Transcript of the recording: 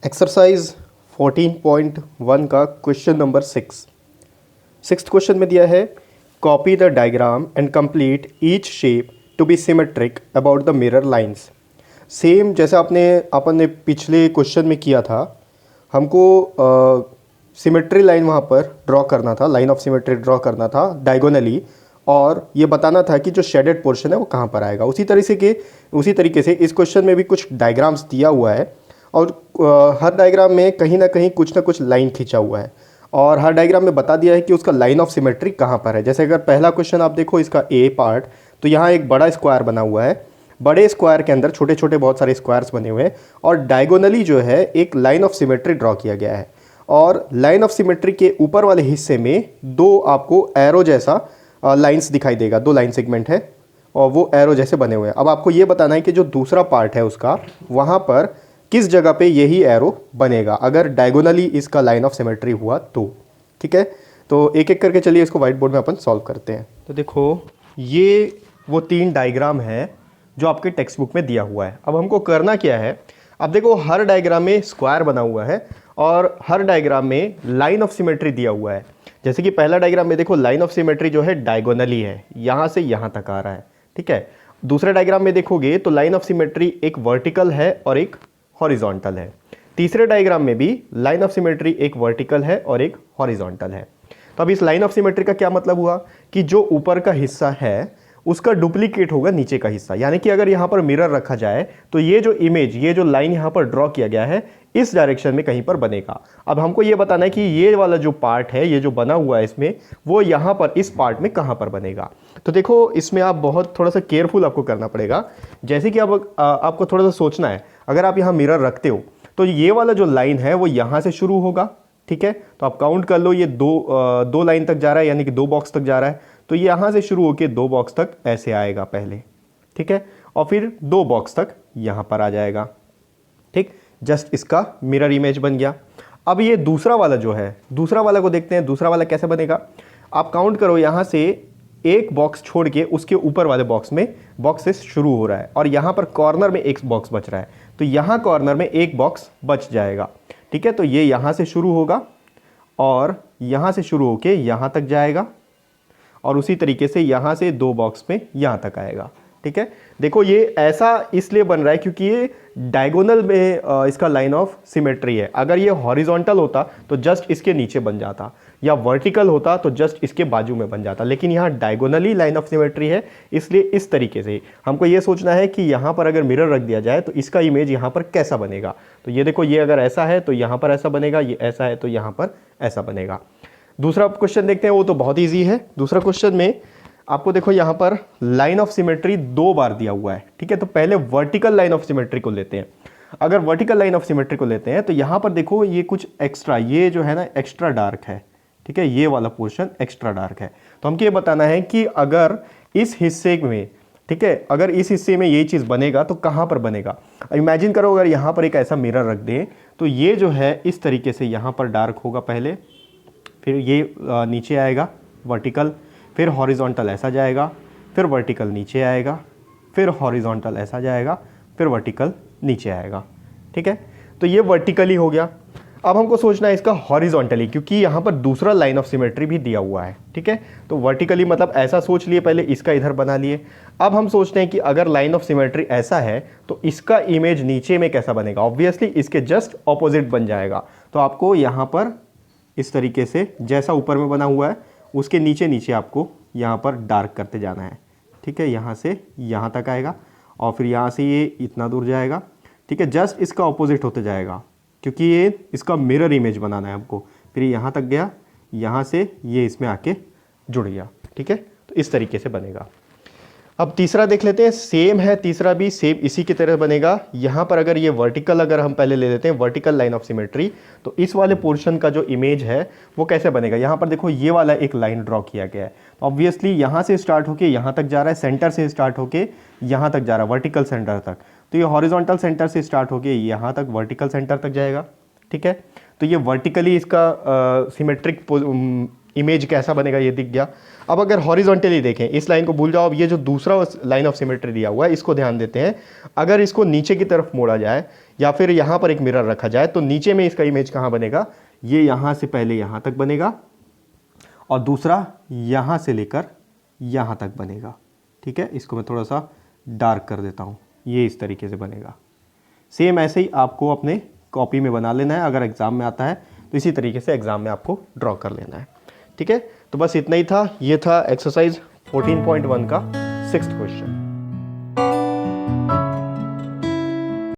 Exercise 14.1 का question number 6th question में दिया है copy the diagram and complete each shape to be symmetric about the mirror lines. Same जैसे अपन ने पिछले क्वेश्चन में किया था, हमको सिमेट्री लाइन वहाँ पर ड्रॉ करना था, लाइन ऑफ सिमेट्री ड्रॉ करना था डायगोनली, और ये बताना था कि जो शेडेड पोर्शन है वो कहाँ पर आएगा। उसी तरीके से इस क्वेश्चन में भी कुछ डायग्राम्स दिया हुआ है और हर डायग्राम में कहीं ना कहीं कुछ ना कुछ लाइन खींचा हुआ है और हर डायग्राम में बता दिया है कि उसका लाइन ऑफ सिमेट्री कहाँ पर है। जैसे अगर पहला क्वेश्चन आप देखो इसका ए पार्ट, तो यहाँ एक बड़ा स्क्वायर बना हुआ है, बड़े स्क्वायर के अंदर छोटे छोटे बहुत सारे स्क्वायर्स बने हुए हैं और डायगोनली जो है एक लाइन ऑफ सिमेट्री ड्रॉ किया गया है। और लाइन ऑफ सिमेट्री के ऊपर वाले हिस्से में दो आपको एरो जैसा लाइन्स दिखाई देगा, दो लाइन सेगमेंट है और वो एरो जैसे बने हुए हैं। अब आपको ये बताना है कि जो दूसरा पार्ट है उसका, वहाँ पर किस जगह पे यही एरो बनेगा अगर डायगोनली इसका लाइन ऑफ सिमेट्री हुआ तो। ठीक है, तो एक एक करके चलिए इसको व्हाइट बोर्ड में अपन सॉल्व करते हैं। तो देखो ये वो 3 डायग्राम है जो आपके टेक्स्ट बुक में दिया हुआ है। अब हमको करना क्या है, अब देखो हर डायग्राम में स्क्वायर बना हुआ है और हर डायग्राम में लाइन ऑफ सिमेट्री दिया हुआ है। जैसे कि पहला डायग्राम में देखो लाइन ऑफ सिमेट्री जो है डायगोनली है, यहाँ से यहाँ तक आ रहा है। ठीक है, दूसरे डायग्राम में देखोगे तो लाइन ऑफ सिमेट्री एक वर्टिकल है और एक हॉरिजॉन्टल है। तीसरे डायग्राम में भी लाइन ऑफ सिमेट्री एक वर्टिकल है और एक हॉरिजॉन्टल है। तो अब इस लाइन ऑफ सिमेट्री का क्या मतलब हुआ कि जो ऊपर का हिस्सा है उसका डुप्लीकेट होगा नीचे का हिस्सा, यानी कि अगर यहाँ पर मिरर रखा जाए तो ये जो इमेज, ये जो लाइन यहाँ पर ड्रॉ किया गया है इस डायरेक्शन में कहीं पर बनेगा। अब हमको ये बताना है कि ये वाला जो पार्ट है, ये जो बना हुआ है इसमें, वो यहाँ पर इस पार्ट में कहाँ पर बनेगा। तो देखो इसमें आप बहुत थोड़ा सा केयरफुल आपको करना पड़ेगा। जैसे कि अब आपको थोड़ा सा सोचना है, अगर आप यहाँ मिरर रखते हो तो ये वाला जो लाइन है वो यहाँ से शुरू होगा। ठीक है, तो आप काउंट कर लो, ये दो लाइन तक जा रहा है, यानी कि 2 बॉक्स तक जा रहा है। तो यहाँ से शुरू होकर 2 बॉक्स तक ऐसे आएगा पहले। ठीक है, और फिर 2 बॉक्स तक यहाँ पर आ जाएगा। ठीक, जस्ट इसका मिरर इमेज बन गया। अब ये दूसरा वाला जो है, दूसरा वाला को देखते हैं, दूसरा वाला कैसे बनेगा। आप काउंट करो, यहाँ से एक बॉक्स छोड़ के उसके ऊपर वाले बॉक्स में बॉक्सेस शुरू हो रहा है और यहाँ पर कॉर्नर में एक बॉक्स बच रहा है, तो यहाँ कॉर्नर में एक बॉक्स बच जाएगा। ठीक है, तो ये यहाँ से शुरू होगा और यहाँ से शुरू होके यहाँ तक जाएगा और उसी तरीके से यहाँ से 2 बॉक्स में यहाँ तक आएगा। ठीक है, देखो ये ऐसा इसलिए बन रहा है क्योंकि ये डायगोनल में इसका लाइन ऑफ सिमेट्री है। अगर ये हॉरिजॉन्टल होता तो जस्ट इसके नीचे बन जाता, या वर्टिकल होता तो जस्ट इसके बाजू में बन जाता, लेकिन यहाँ डायगोनली लाइन ऑफ सिमेट्री है, इसलिए इस तरीके से हमको ये सोचना है कि यहाँ पर अगर मिरर रख दिया जाए तो इसका इमेज यहाँ पर कैसा बनेगा। तो ये देखो, ये अगर ऐसा है तो यहाँ पर ऐसा बनेगा, ये ऐसा है तो यहाँ पर ऐसा बनेगा। दूसरा क्वेश्चन देखते हैं, वो तो बहुत ईजी है। दूसरा क्वेश्चन में आपको देखो यहाँ पर लाइन ऑफ सिमेट्री 2 बार दिया हुआ है। ठीक है, तो पहले वर्टिकल लाइन ऑफ सिमेट्री को लेते हैं। अगर वर्टिकल लाइन ऑफ सिमेट्री को लेते हैं तो यहाँ पर देखो ये कुछ एक्स्ट्रा, ये जो है ना एक्स्ट्रा डार्क है। ठीक है, ये वाला पोर्शन एक्स्ट्रा डार्क है। तो हमको ये बताना है कि अगर इस हिस्से में, ठीक है, अगर इस हिस्से में ये चीज़ बनेगा तो कहाँ पर बनेगा। इमेजिन करो अगर यहाँ पर एक ऐसा मिरर रख दें तो ये जो है इस तरीके से यहाँ पर डार्क होगा पहले, फिर ये नीचे आएगा वर्टिकल, फिर हॉरिजॉन्टल ऐसा जाएगा, फिर वर्टिकल नीचे आएगा, फिर हॉरिजॉन्टल ऐसा जाएगा, फिर वर्टिकल नीचे आएगा। ठीक है, तो ये वर्टिकली हो गया। अब हमको सोचना है इसका हॉरिजॉन्टली, क्योंकि यहाँ पर दूसरा लाइन ऑफ सिमेट्री भी दिया हुआ है। ठीक है, तो वर्टिकली मतलब ऐसा सोच लिए, पहले इसका इधर बना लिए। अब हम सोचते हैं कि अगर लाइन ऑफ सिमेट्री ऐसा है तो इसका इमेज नीचे में कैसा बनेगा। ऑब्वियसली इसके जस्ट ऑपोजिट बन जाएगा। तो आपको यहाँ पर इस तरीके से जैसा ऊपर में बना हुआ है उसके नीचे नीचे आपको यहाँ पर डार्क करते जाना है। ठीक है, यहाँ से यहाँ तक आएगा और फिर यहाँ से ये इतना दूर जाएगा। ठीक है, जस्ट इसका ऑपोजिट होते जाएगा क्योंकि ये इसका मिरर इमेज बनाना है हमको। फिर यहाँ तक गया, यहाँ से ये इसमें आके जुड़ गया। ठीक है, तो इस तरीके से बनेगा। अब तीसरा देख लेते हैं, सेम है, तीसरा भी सेम इसी की तरह बनेगा। यहाँ पर अगर ये वर्टिकल, अगर हम पहले ले लेते हैं वर्टिकल लाइन ऑफ सिमेट्री, तो इस वाले पोर्शन का जो इमेज है वो कैसे बनेगा। यहाँ पर देखो ये वाला एक लाइन ड्रॉ किया गया है, तो ऑब्वियसली यहाँ से स्टार्ट होके यहाँ तक जा रहा है, सेंटर से स्टार्ट होके यहाँ तक जा रहा है, वर्टिकल सेंटर तक। तो ये हॉरिजॉन्टल सेंटर से स्टार्ट होके यहाँ तक वर्टिकल सेंटर तक जाएगा। ठीक है, तो ये वर्टिकली इसका सिमेट्रिक इमेज कैसा बनेगा ये दिख गया। अब अगर हॉरिजॉन्टली देखें, इस लाइन को भूल जाओ, अब ये जो दूसरा लाइन ऑफ सिमेट्री दिया हुआ है इसको ध्यान देते हैं। अगर इसको नीचे की तरफ मोड़ा जाए, या फिर यहाँ पर एक मिरर रखा जाए तो नीचे में इसका इमेज कहाँ बनेगा, ये यहाँ से पहले यहाँ तक बनेगा और दूसरा यहाँ से लेकर यहाँ तक बनेगा। ठीक है, इसको मैं थोड़ा सा डार्क कर देता हूँ, ये इस तरीके से बनेगा। सेम ऐसे ही आपको अपने कॉपी में बना लेना है, अगर एग्ज़ाम में आता है तो इसी तरीके से एग्ज़ाम में आपको ड्रॉ कर लेना है। ठीक है, तो बस इतना ही था, ये था एक्सरसाइज 14.1 का 6th क्वेश्चन।